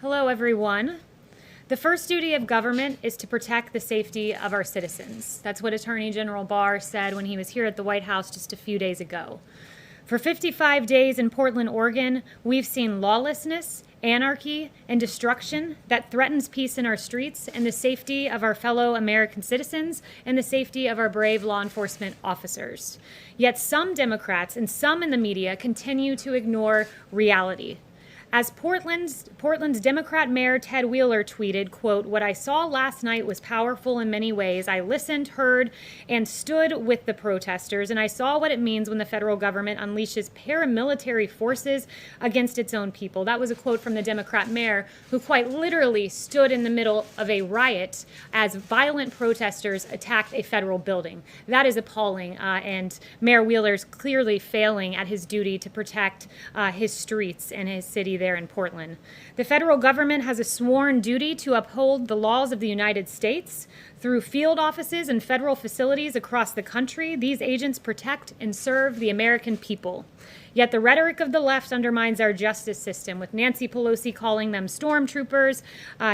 Hello, everyone. The first duty of government is to protect the safety of our citizens. That's what Attorney General Barr said when he was here at the White House just a few days ago. For 55 days in Portland, Oregon, we've seen lawlessness, anarchy, and destruction that threatens peace in our streets and the safety of our fellow American citizens and the safety of our brave law enforcement officers. Yet some Democrats and some in the media continue to ignore reality. As Portland's Democrat Mayor Ted Wheeler tweeted, quote, "What I saw last night was powerful in many ways. I listened, heard, and stood with the protesters, and I saw what it means when the federal government unleashes paramilitary forces against its own people." That was a quote from the Democrat mayor, who quite literally stood in the middle of a riot as violent protesters attacked a federal building. That is appalling, and Mayor Wheeler's clearly failing at his duty to protect his streets and his city there in Portland. The federal government has a sworn duty to uphold the laws of the United States. Through field offices and federal facilities across the country, these agents protect and serve the American people. Yet the rhetoric of the left undermines our justice system, with Nancy Pelosi calling them stormtroopers,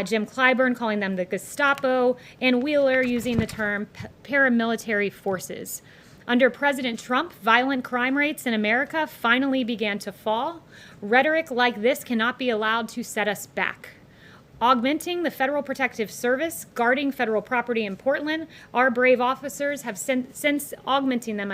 Jim Clyburn calling them the Gestapo, and Wheeler using the term paramilitary forces. Under President Trump, violent crime rates in America finally began to fall. Rhetoric like this cannot be allowed to set us back. Augmenting the Federal Protective Service, guarding federal property in Portland, our brave officers have since augmenting them,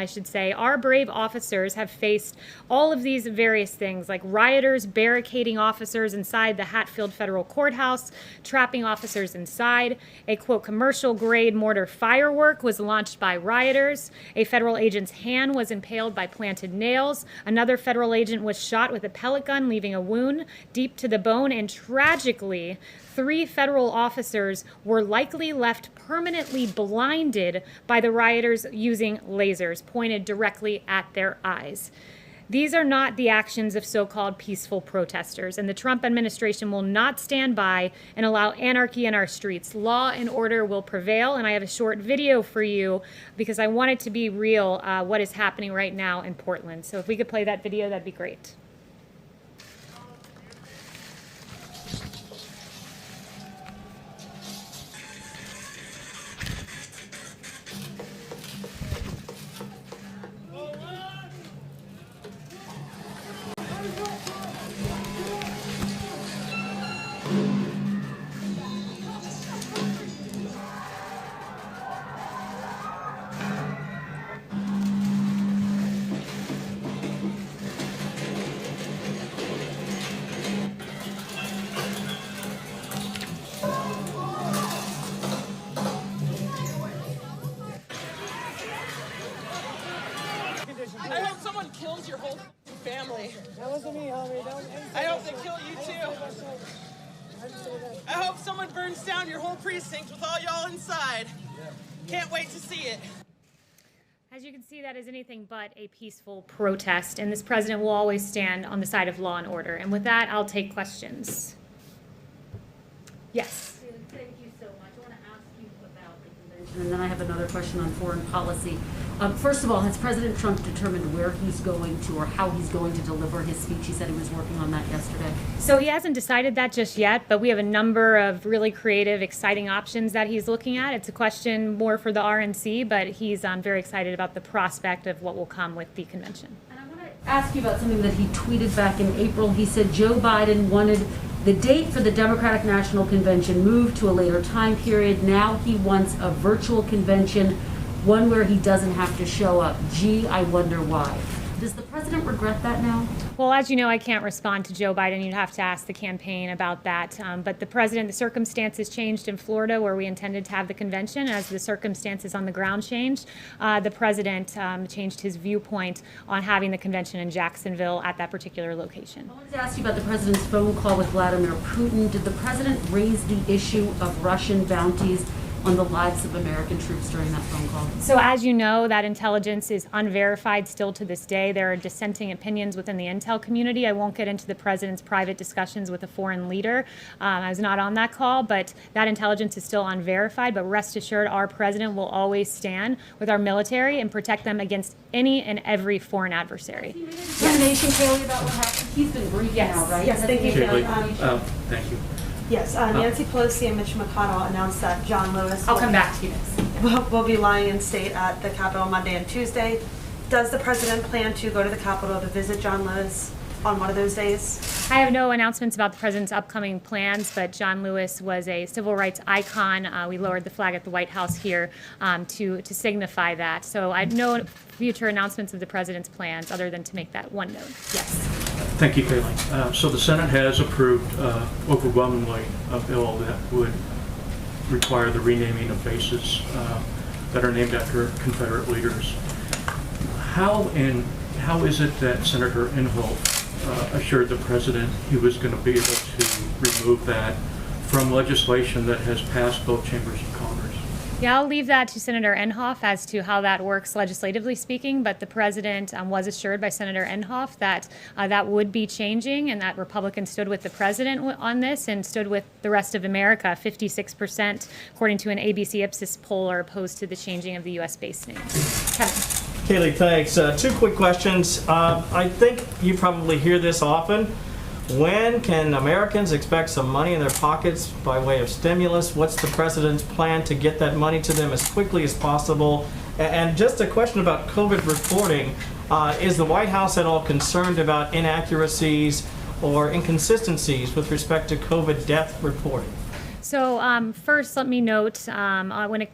our brave officers have faced all of these various things, like rioters barricading officers inside the Hatfield Federal Courthouse, trapping officers inside. A, quote, commercial-grade mortar firework was launched by rioters. A federal agent's hand was impaled by planted nails. Another federal agent was shot with a pellet gun, leaving a wound deep to the bone, and tragically, 3 federal officers were likely left permanently blinded by the rioters using lasers pointed directly at their eyes. These are not the actions of so-called peaceful protesters, and the Trump administration will not stand by and allow anarchy in our streets. Law and order will prevail, and I have a short video for you because I want it to be real, what is happening right now in Portland. So if we could play that video, that'd be great. I hope someone kills your whole family. That wasn't me, homie. I hope they kill you too. I hope someone burns down your whole precinct with all y'all inside. Can't wait to see it. As you can see, that is anything but a peaceful protest, and this president will always stand on the side of law and order. And with that, I'll take questions. Yes. Thank you so much. I want to ask you about the convention, and then I have another question on foreign policy. First of all, has President Trump determined where he's going to or how he's going to deliver his speech? He said he was working on that yesterday. So he hasn't decided that just yet, but we have a number of really creative, exciting options that he's looking at. It's a question more for the RNC, but he's very excited about the prospect of what will come with the convention. And I want to ask you about something that he tweeted back in April. He said Joe Biden wanted the date for the Democratic National Convention moved to a later time period. Now he wants a virtual convention, one where he doesn't have to show up. Gee, I wonder why. Does the president regret that now? Well, as you know, I can't respond to Joe Biden. You'd have to ask the campaign about that. But the circumstances changed in Florida where we intended to have the convention. As the circumstances on the ground changed, the president changed his viewpoint on having the convention in Jacksonville at that particular location. I wanted to ask you about the president's phone call with Vladimir Putin. Did the president raise the issue of Russian bounties on the lives of American troops during that phone call? So as you know, that intelligence is unverified still to this day. There are dissenting opinions within the intel community. I won't get into the president's private discussions with a foreign leader. I was not on that call, but that intelligence is still unverified. But rest assured, our president will always stand with our military and protect them against any and every foreign adversary. He made a determination, Kayleigh, about what happened. He's been briefed now, right? Yes, thank you. Kayleigh, thank you. Yes, Nancy Pelosi and Mitch McConnell announced that John Lewis I'll come back to you next. will be lying in state at the Capitol Monday and Tuesday. Does the president plan to go to the Capitol to visit John Lewis on one of those days? I have no announcements about the president's upcoming plans, but John Lewis was a civil rights icon. We lowered the flag at the White House here to signify that. So I have no future announcements of the president's plans other than to make that one note. Yes. Thank you, Kayleigh. So the Senate has approved overwhelmingly a bill that would require the renaming of bases that are named after Confederate leaders. How is it that Senator Inhofe assured the president he was going to be able to remove that from legislation that has passed both chambers of Congress? Yeah, I'll leave that to Senator Inhofe as to how that works legislatively speaking, but the president was assured by Senator Inhofe that that would be changing and that Republicans stood with the president on this and stood with the rest of America. 56%, according to an ABC Ipsos poll, are opposed to the changing of the U.S. base name. Kevin. Kayleigh, thanks. Two quick questions. I think you probably hear this often. When can Americans expect some money in their pockets by way of stimulus? What's the president's plan to get that money to them as quickly as possible? And just a question about COVID reporting. Is the White House at all concerned about inaccuracies or inconsistencies with respect to COVID death reporting? So first, let me note when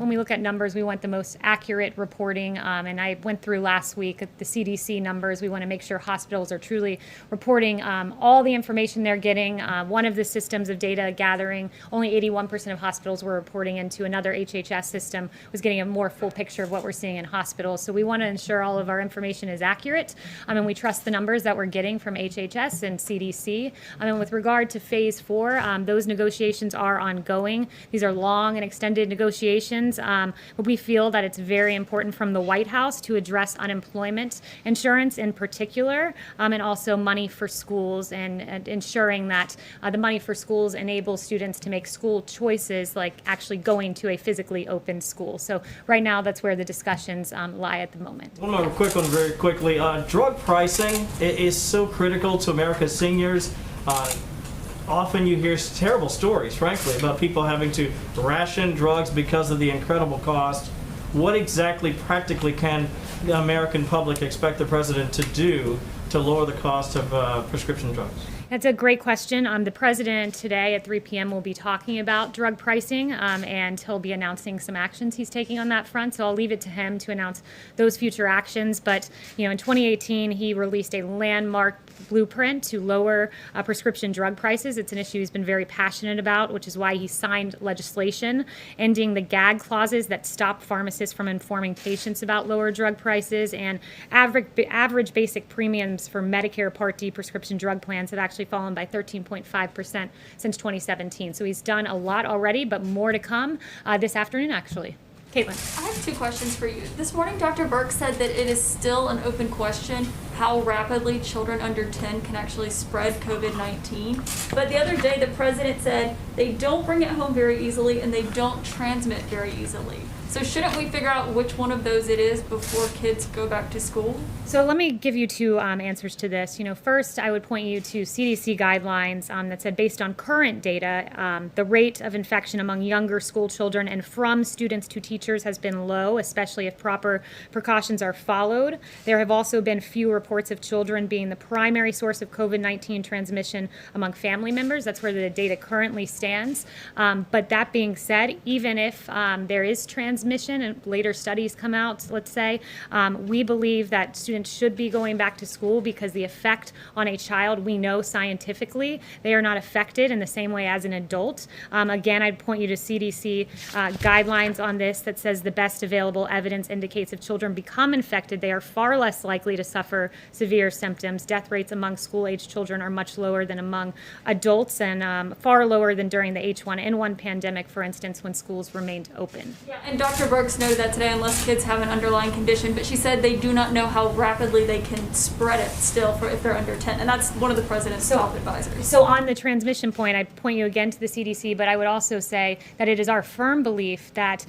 we look at numbers, we want the most accurate reporting. And I went through last week the CDC numbers. We want to make sure hospitals are truly reporting all the information they're getting. One of the systems of data gathering, only 81% of hospitals were reporting into. Another HHS system was getting a more full picture of what we're seeing in hospitals. So we want to ensure all of our information is accurate, and we trust the numbers that we're getting from HHS and CDC. And with regard to phase 4, those negotiations are ongoing. These are long and extended negotiations, but we feel that it's very important from the White House to address unemployment insurance in particular, and also money for schools and ensuring that the money for schools enables students to make school choices like actually going to a physically open school. So right now that's where the discussions lie at the moment. One more quick one very quickly. Drug pricing is so critical to America's seniors. Often you hear terrible stories, frankly, about people having to ration drugs because of the incredible cost. What exactly practically can the American public expect the president to do to lower the cost of prescription drugs? That's a great question. The president today at 3 p.m. will be talking about drug pricing, and he'll be announcing some actions he's taking on that front. So I'll leave it to him to announce those future actions. But in 2018, he released a landmark blueprint to lower prescription drug prices. It's an issue he's been very passionate about, which is why he signed legislation ending the gag clauses that stop pharmacists from informing patients about lower drug prices, and average basic premiums for Medicare Part D prescription drug plans have actually fallen by 13.5% since 2017. So he's done a lot already, but more to come this afternoon, actually. Caitlin. I have two questions for you. This morning, Dr. Burke said that it is still an open question how rapidly children under 10 can actually spread COVID-19. But the other day, the president said they don't bring it home very easily and they don't transmit very easily. So shouldn't we figure out which one of those it is before kids go back to school? So let me give you two answers to this. First, I would point you to CDC guidelines that said based on current data, the rate of infection among younger school children and from students to teachers has been low, especially if proper precautions are followed. There have also been few reports of children being the primary source of COVID-19 transmission among family members. That's where the data currently stands. But that being said, even if there is transmission and later studies come out, let's say, we believe that students should be going back to school because the effect on a child, we know scientifically, they are not affected in the same way as an adult. Again, I'd point you to CDC guidelines on this that says the best available evidence indicates if children become infected, they are far less likely to suffer severe symptoms. Death rates among school-aged children are much lower than among adults and far lower than during the H1N1 pandemic, for instance, when schools remained open. Yeah, and Dr. Burks noted that today, unless kids have an underlying condition, but she said they do not know how rapidly they can spread it still for if they're under 10, and that's one of the president's top advisors. So on the transmission point, I point you again to the CDC, but I would also say that it is our firm belief that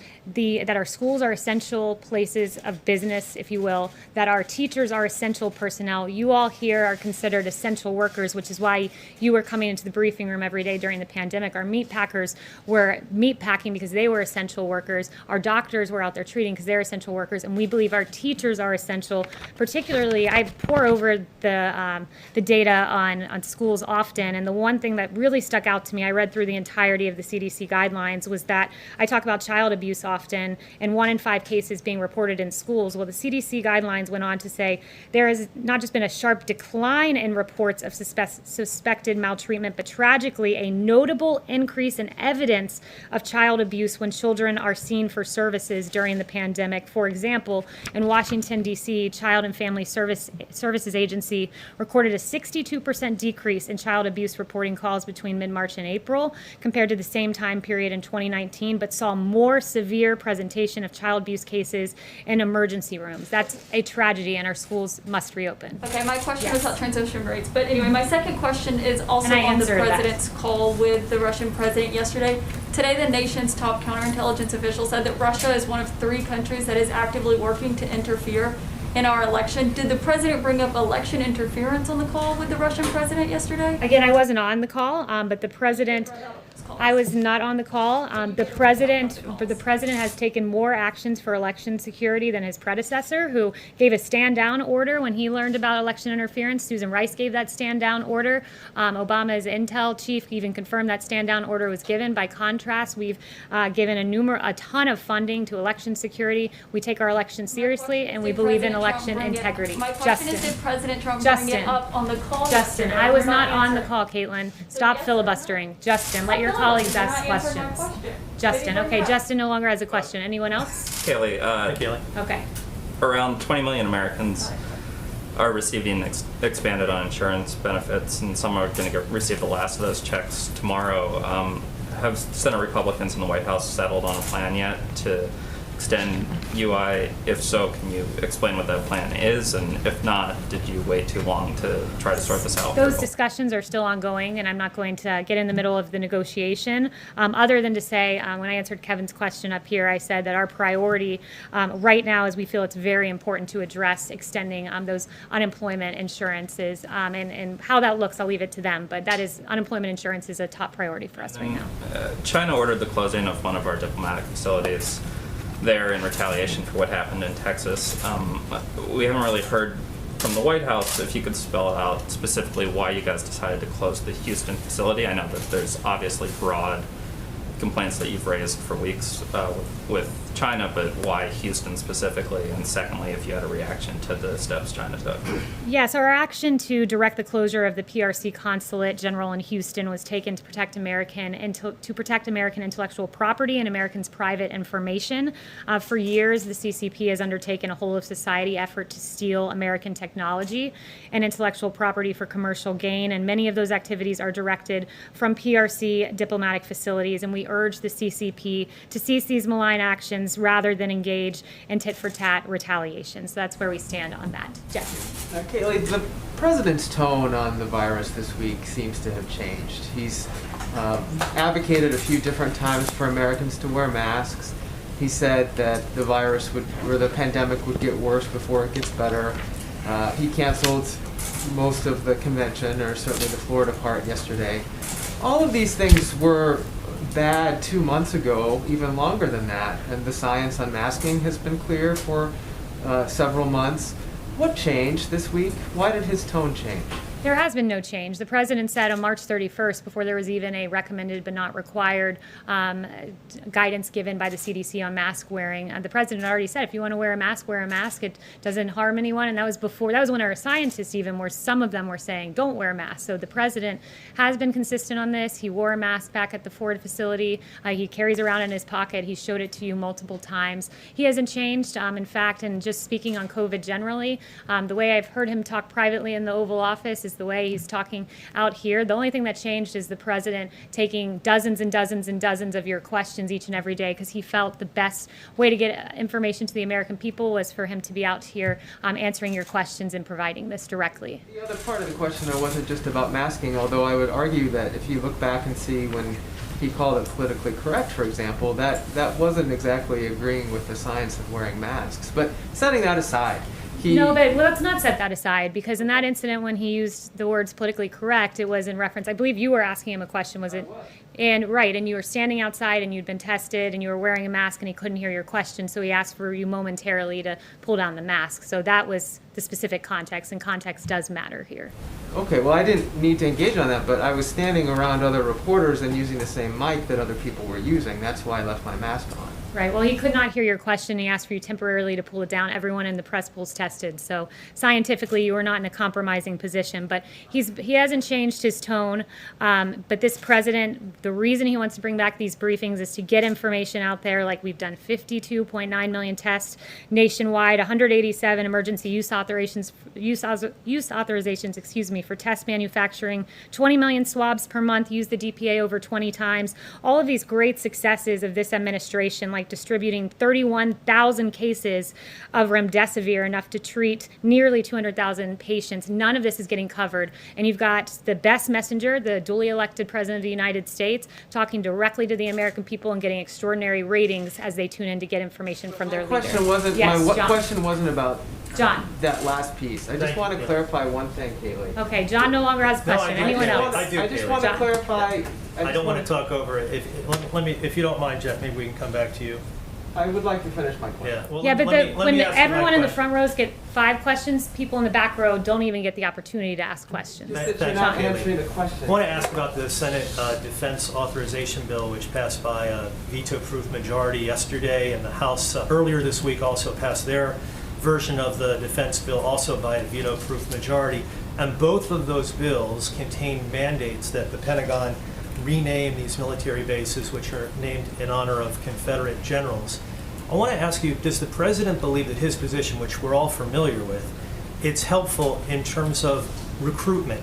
our schools are essential places of business, if you will, that our teachers are essential personnel. You all here are considered essential workers, which is why you were coming into the briefing room every day during the pandemic. Our meat packers were meat packing because they were essential workers. Our doctors were out there treating because they're essential workers, and we believe our teachers are essential. Particularly, I pore over the data on schools often, and the one thing that really stuck out to me, I read through the entirety of the CDC guidelines, was that I talk about child abuse often, and 1 in 5 cases being reported in schools. Well, the CDC guidelines went on to say there has not just been a sharp decline in reports of suspected maltreatment, but tragically a notable increase in evidence of child abuse when children are seen for services during the pandemic. For example, in Washington, D.C., Child and Family Services Agency recorded a 62% decrease in child abuse reporting calls between mid-March and April compared to the same time period in 2019, but saw more severe presentation of child abuse cases in emergency rooms. That's a tragedy, and our schools must reopen. Okay, my question was about transmission rates, but anyway, my second question is also And I on the answered that. president's call with the Russian president yesterday. Today, the nation's top counterintelligence official said that Russia is one of 3 countries that is actively working to interfere in our election. Did the president bring up election interference on the call with the Russian president yesterday? Again, I wasn't on the call, but the president, I was not on the call. The president has taken more actions for election security than his predecessor, who gave a stand-down order when he learned about election interference. Susan Rice gave that stand-down order. Obama's intel chief even confirmed that stand-down order was given. By contrast, we've given a ton of funding to election security. We take our elections seriously, and we believe in election integrity. My question is, did President Trump bring it up on the call Justin, yesterday? I was You're not on the answering. call, Caitlin. Stop filibustering. Justin, let your No, colleagues you're ask not answering my questions. question. Justin, They didn't okay, bring it up. Justin no longer has a question. Anyone else? Kayleigh, Kayleigh. Okay. around 20 million Americans are receiving expanded uninsurance benefits, and some are going to receive the last of those checks tomorrow. Have Senate Republicans in the White House settled on a plan yet to extend UI? If so, can you explain what that plan is? And if not, did you wait too long to try to sort this out? Those discussions are still ongoing, and I'm not going to get in the middle of the negotiation, other than to say, when I answered Kevin's question up here, I said that our priority right now is we feel it's very important to address extending those unemployment insurances, and how that looks, I'll leave it to them, but that is, unemployment insurance is a top priority for us right now. China ordered the closing of one of our diplomatic facilities there in retaliation for what happened in Texas. We haven't really heard from the White House. If you could spell out specifically why you guys decided to close the Houston facility. I know that there's obviously broad complaints that you've raised for weeks with China, but why Houston specifically? And secondly, if you had a reaction to the steps China took. Yes, our action to direct the closure of the PRC Consulate General in Houston was taken to protect American intellectual property and Americans' private information. For years, the CCP has undertaken a whole-of-society effort to steal American technology and intellectual property for commercial gain, and many of those activities are directed from PRC diplomatic facilities, and we urge the CCP to cease these malign actions rather than engage in tit-for-tat retaliation. So that's where we stand on that. Jeff. Kayleigh, the president's tone on the virus this week seems to have changed. He's advocated a few different times for Americans to wear masks. He said that the virus or the pandemic would get worse before it gets better. He canceled most of the convention, or certainly the Florida part, yesterday. All of these things were bad 2 months ago, even longer than that, and the science on masking has been clear for several months. What changed this week? Why did his tone change? There has been no change. The president said on March 31st, before there was even a recommended but not required guidance given by the CDC on mask wearing, the president already said, if you want to wear a mask, wear a mask. It doesn't harm anyone. And that was when our scientists even were, some of them were saying, don't wear masks. So the president has been consistent on this. He wore a mask back at the Ford facility. He carries around in his pocket. He showed it to you multiple times. He hasn't changed. In fact, and just speaking on COVID generally, the way I've heard him talk privately in the Oval Office is is the way he's talking out here. The only thing that changed is the president taking dozens and dozens and dozens of your questions each and every day, because he felt the best way to get information to the American people was for him to be out here answering your questions and providing this directly. The other part of the question, though, wasn't just about masking, although I would argue that if you look back and see when he called it politically correct, for example, that wasn't exactly agreeing with the science of wearing masks. But setting that aside, No, but let's not set that aside, because in that incident when he used the words politically correct, it was in reference, I believe you were asking him a question, was it? And right, and you were standing outside and you'd been tested and you were wearing a mask and he couldn't hear your question, so he asked for you momentarily to pull down the mask. So that was the specific context, and context does matter here. Okay, well, I didn't need to engage on that, but I was standing around other reporters and using the same mic that other people were using. That's why I left my mask on. Right. Well, he could not hear your question. He asked for you temporarily to pull it down. Everyone in the press pool's tested. So scientifically, you were not in a compromising position. But he hasn't changed his tone. But this president, the reason he wants to bring back these briefings is to get information out there. Like, we've done 52.9 million tests nationwide, 187 emergency use authorizations, for test manufacturing, 20 million swabs per month, use the DPA over 20 times. All of these great successes of this administration, like distributing 31,000 cases of remdesivir, enough to treat nearly 200,000 patients. None of this is getting covered. And you've got the best messenger, the duly elected president of the United States, talking directly to the American people and getting extraordinary ratings as they tune in to get information from their leader. My question wasn't about John. that last piece. I just want to clarify one thing, Kayleigh. Okay, John no longer has a question. Anyone else? I just want to clarify. I don't want to talk over it. If you don't mind, Jeff, maybe we can come back to you. I would like to finish my question. Yeah. Well, Yeah, but when ask you my everyone in the question. front rows get 5 questions, people in the back row don't even get the opportunity to ask questions. Just that you're not answering the question. I want to ask about the Senate Defense Authorization Bill, which passed by a veto-proof majority yesterday, and the House earlier this week also passed their version of the defense bill, also by a veto-proof majority. And both of those bills contain mandates that the Pentagon rename these military bases, which are named in honor of Confederate generals. I want to ask you, does the president believe that his position, which we're all familiar with, it's helpful in terms of recruitment,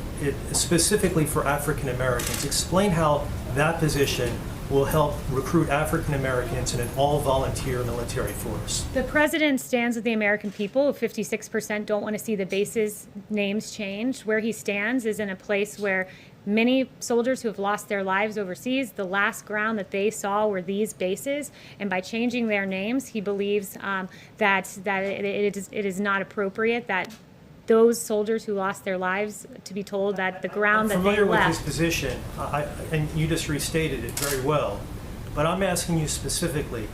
specifically for African Americans? Explain how that position will help recruit African Americans in an all-volunteer military force. The president stands with the American people. 56% don't want to see the bases' names changed. Where he stands is in a place where many soldiers who have lost their lives overseas, the last ground that they saw were these bases, and by changing their names, he believes that it is not appropriate that those soldiers who lost their lives to be told that the ground that they I'm familiar with his left. position, and you just restated it very well, but I'm asking you specifically,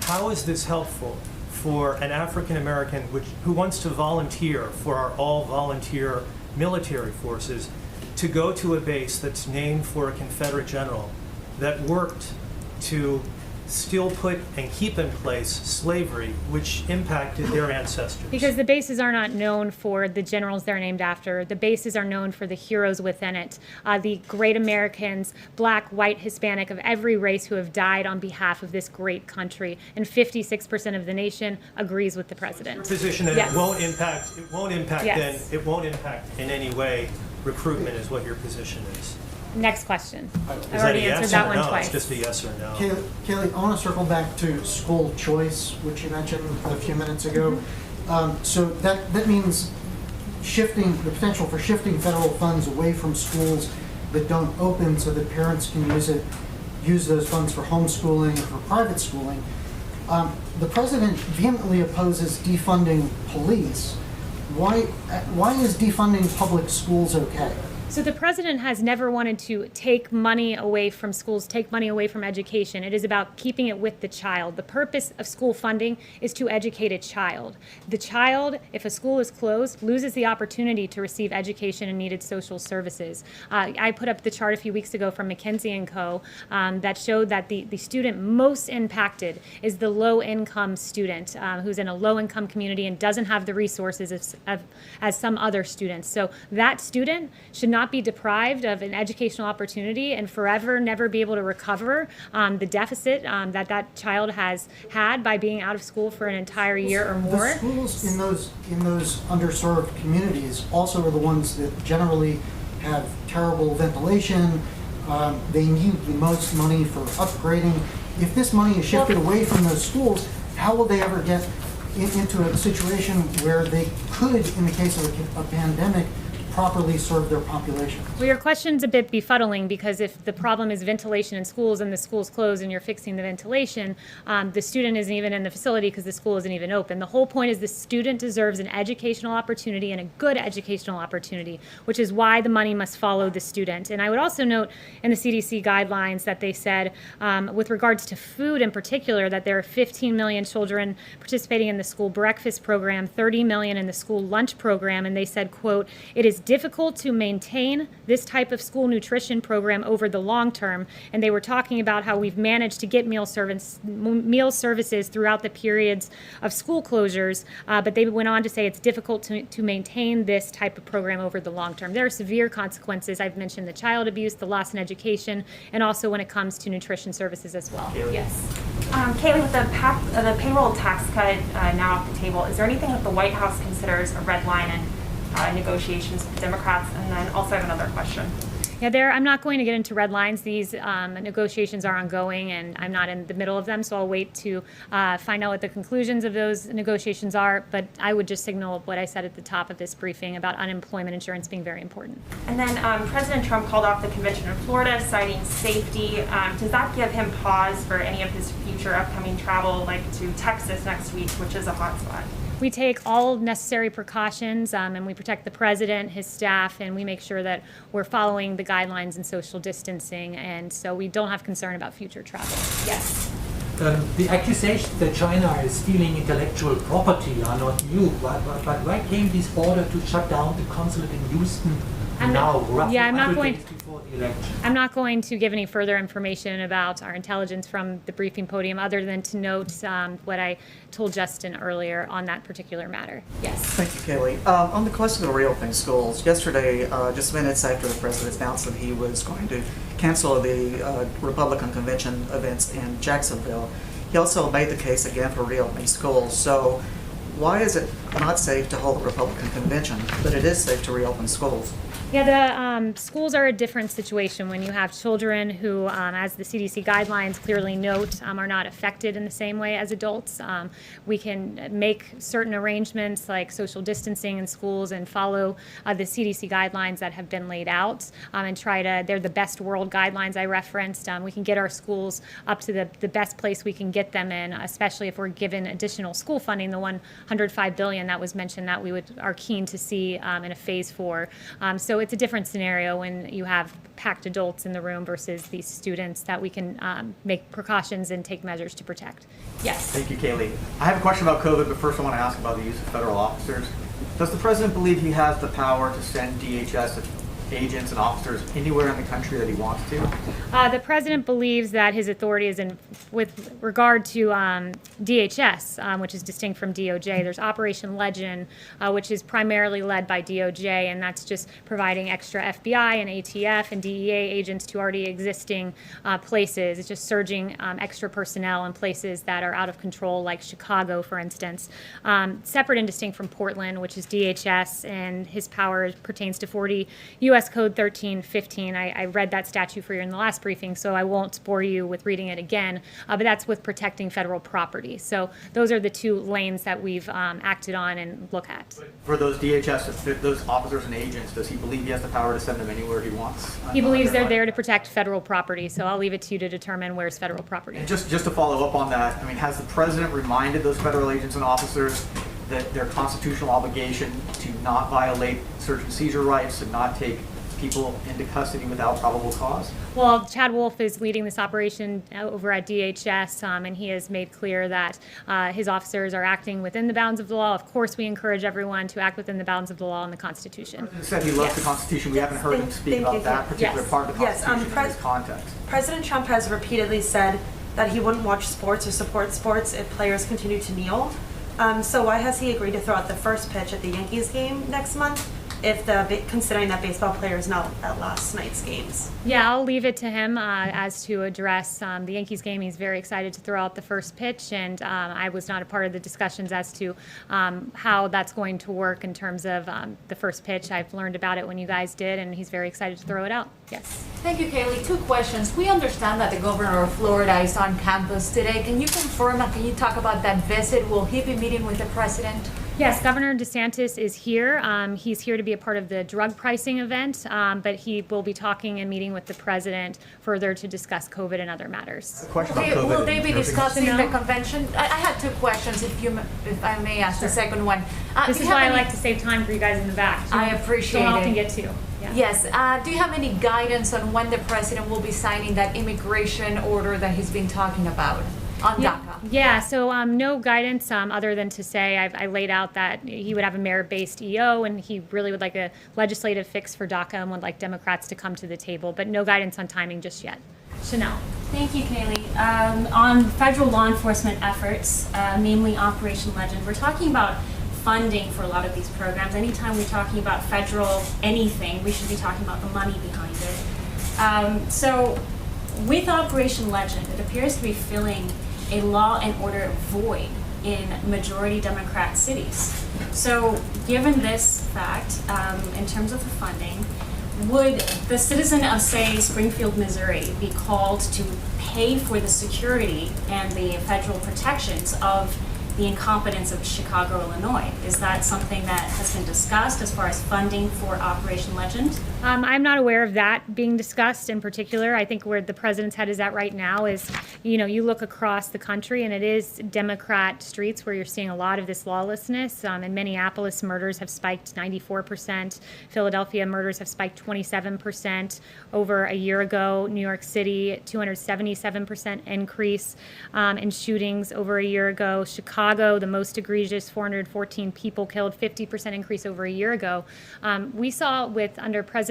how is this helpful for an African American who wants to volunteer for our all-volunteer military forces to go to a base that's named for a Confederate general that worked to still put and keep in place slavery, which impacted their ancestors? Because the bases are not known for the generals they're named after. The bases are known for the heroes within it, the great Americans, black, white, Hispanic, of every race who have died on behalf of this great country. And 56% of the nation agrees with the president. Your position that Yes. it won't impact Yes. it won't impact in any way recruitment is what your position is. Next question. I've Is that a already yes answered that or one no? twice. It's just a yes or no. Kayleigh, I want to circle back to school choice, which you mentioned a few minutes ago. So that means shifting the potential for shifting federal funds away from schools that don't open, so that parents can use those funds for homeschooling or for private schooling. The president vehemently opposes defunding police. Why is defunding public schools okay? So the president has never wanted to take money away from schools, take money away from education. It is about keeping it with the child. The purpose of school funding is to educate a child. The child, if a school is closed, loses the opportunity to receive education and needed social services. I put up the chart a few weeks ago from McKinsey & Co. That showed that the student most impacted is the low-income student who's in a low-income community and doesn't have the resources as some other students. So that student should not not be deprived of an educational opportunity and forever never be able to recover the deficit that child has had by being out of school for an entire year or more. The schools in those underserved communities also are the ones that generally have terrible ventilation. They need the most money for upgrading. If this money is shifted away from those schools, how will they ever get into a situation where they could, in the case of a pandemic, properly serve their population? Well, your question's a bit befuddling, because if the problem is ventilation in schools and the school's closed and you're fixing the ventilation, the student isn't even in the facility because the school isn't even open. The whole point is the student deserves an educational opportunity and a good educational opportunity, which is why the money must follow the student. And I would also note in the CDC guidelines that they said, with regards to food in particular, that there are 15 million children participating in the school breakfast program, 30 million in the school lunch program, and they said, quote, "It is difficult to maintain this type of school nutrition program over the long term." And they were talking about how we've managed to get meal services throughout the periods of school closures, but they went on to say it's difficult to maintain this type of program over the long term. There are severe consequences. I've mentioned the child abuse, the loss in education, and also when it comes to nutrition services as well. Yes. Kayleigh, with the payroll tax cut now off the table, is there anything that the White House considers a red line in negotiations with Democrats? And then also I have another question. Yeah, I'm not going to get into red lines. These negotiations are ongoing, and I'm not in the middle of them, so I'll wait to find out what the conclusions of those negotiations are. But I would just signal what I said at the top of this briefing about unemployment insurance being very important. And then President Trump called off the convention in Florida, citing safety. Does that give him pause for any of his future upcoming travel, like to Texas next week, which is a hot spot? We take all necessary precautions, and we protect the president, his staff, and we make sure that we're following the guidelines and social distancing, and so we don't have concern about future travel. Yes. The accusations that China is stealing intellectual property are not new, but why came this order to shut down the consulate in Houston now, roughly 100 days before the election? I'm not going to give any further information about our intelligence from the briefing podium, other than to note what I told Justin earlier on that particular matter. Yes. Thank you, Kayleigh. On the question of reopening schools, yesterday, just minutes after the president announced that he was going to cancel the Republican convention events in Jacksonville, he also made the case again for reopening schools. So why is it not safe to hold a Republican convention, but it is safe to reopen schools? Yeah, the schools are a different situation when you have children who, as the CDC guidelines clearly note, are not affected in the same way as adults. We can make certain arrangements like social distancing in schools and follow the CDC guidelines that have been laid out, and they're the best world guidelines I referenced. We can get our schools up to the best place we can get them in, especially if we're given additional school funding, the $105 billion that was mentioned that we are keen to see in a phase 4. So it's a different scenario when you have packed adults in the room versus these students that we can make precautions and take measures to protect. Yes. Thank you, Kayleigh. I have a question about COVID, but first I want to ask about the use of federal officers. Does the president believe he has the power to send DHS agents and officers anywhere in the country that he wants to? The president believes that his authority is with regard to DHS, which is distinct from DOJ. There's Operation Legend, which is primarily led by DOJ, and that's just providing extra FBI and ATF and DEA agents to already existing places. It's just surging extra personnel in places that are out of control, like Chicago, for instance. Separate and distinct from Portland, which is DHS, and his power pertains to 40 U.S. Code 1315. I read that statute for you in the last briefing, so I won't bore you with reading it again, but that's with protecting federal property. So those are the two lanes that we've acted on and look at. For those DHS, those officers and agents, does he believe he has the power to send them anywhere he wants? He believes they're there to protect federal property, so I'll leave it to you to determine where's federal property. And just to follow up on that, I mean, has the president reminded those federal agents and officers that their constitutional obligation to not violate search and seizure rights and not take people into custody without probable cause? Well, Chad Wolf is leading this operation over at DHS, and he has made clear that his officers are acting within the bounds of the law. Of course, we encourage everyone to act within the bounds of the law and the Constitution. The president said he loves the Constitution. We haven't heard him speak about that particular part of the Constitution in this context. President Trump has repeatedly said that he wouldn't watch sports or support sports if players continue to kneel. So why has he agreed to throw out the first pitch at the Yankees game next month considering that baseball player is not at last night's games. Yeah, I'll leave it to him as to address the Yankees game. He's very excited to throw out the first pitch, and I was not a part of the discussions as to how that's going to work in terms of the first pitch. I've learned about it when you guys did, and he's very excited to throw it out. Yes. Thank you, Kayleigh. 2 questions. We understand that the governor of Florida is on campus today. Can you confirm and can you talk about that visit? Will he be meeting with the president? Yes, Governor DeSantis is here. He's here to be a part of the drug pricing event, but he will be talking and meeting with the president further to discuss COVID and other matters. Okay, will they be discussing the convention? I had 2 questions, if I may ask the second one. This is why I like to save time for you guys in the back. I appreciate it. Don't often get to. Yeah. Yes. Do you have any guidance on when the president will be signing that immigration order that he's been talking about on DACA? Yeah, so no guidance other than to say I laid out that he would have a merit-based EO and he really would like a legislative fix for DACA and would like Democrats to come to the table, but no guidance on timing just yet. Chanel. Thank you, Kayleigh. On federal law enforcement efforts, namely Operation Legend, we're talking about funding for a lot of these programs. Anytime we're talking about federal anything, we should be talking about the money behind it. So with Operation Legend, it appears to be filling a law and order void in majority Democrat cities. So given this fact, in terms of the funding, would the citizen of, say, Springfield, Missouri be called to pay for the security and the federal protections of the incompetence of Chicago, Illinois? Is that something that has been discussed as far as funding for Operation Legend? I'm not aware of that being discussed in particular. I think where the president's head is at right now is, you look across the country and it is Democrat streets where you're seeing a lot of this lawlessness. In Minneapolis, murders have spiked 94%. Philadelphia, murders have spiked 27% over a year ago. New York City, 277% increase in shootings over a year ago. Chicago, the most egregious, 414 people killed, 50% increase over a year ago. We saw under President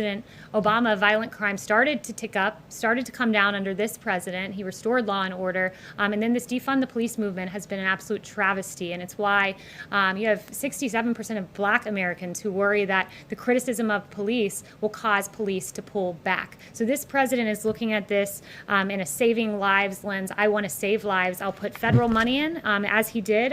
Obama, violent crime started to tick up, started to come down under this president. He restored law and order. And then this defund the police movement has been an absolute travesty. And it's why you have 67% of Black Americans who worry that the criticism of police will cause police to pull back. So this president is looking at this in a saving lives lens. I want to save lives. I'll put federal money in, as he did.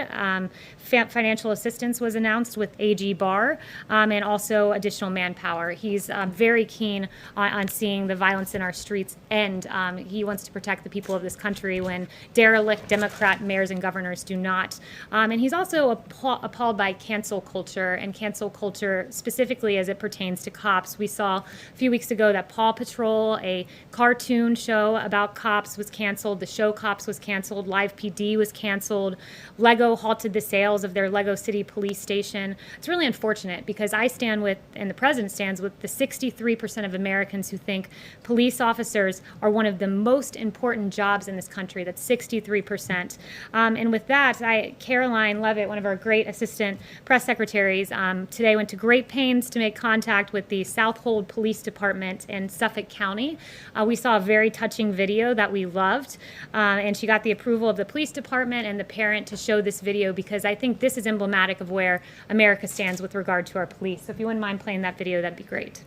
Financial assistance was announced with AG Barr, and also additional manpower. He's very keen on seeing the violence in our streets end. He wants to protect the people of this country when derelict Democrat mayors and governors do not. And he's also appalled by cancel culture, and cancel culture specifically as it pertains to cops. We saw a few weeks ago that Paw Patrol, a cartoon show about cops, was canceled. The show Cops was canceled. Live PD was canceled. Lego halted the sales of their Lego City police station. It's really unfortunate because I stand with, and the president stands with, the 63% of Americans who think police officers are one of the most important jobs in this country. That's 63%. And with that, Caroline Levitt, one of our great assistant press secretaries, today went to great pains to make contact with the Southold Police Department in Suffolk County. We saw a very touching video that we loved, and she got the approval of the police department and the parent to show this video because I think this is emblematic of where America stands with regard to our police. So if you wouldn't mind playing that video, that'd be great.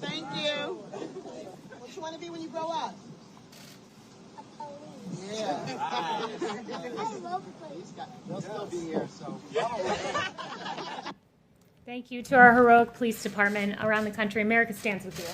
Thank you. What you want to be when you grow up? A police. Yeah. I love police. They'll still be here, so. Thank you to our heroic police department around the country. America stands with you.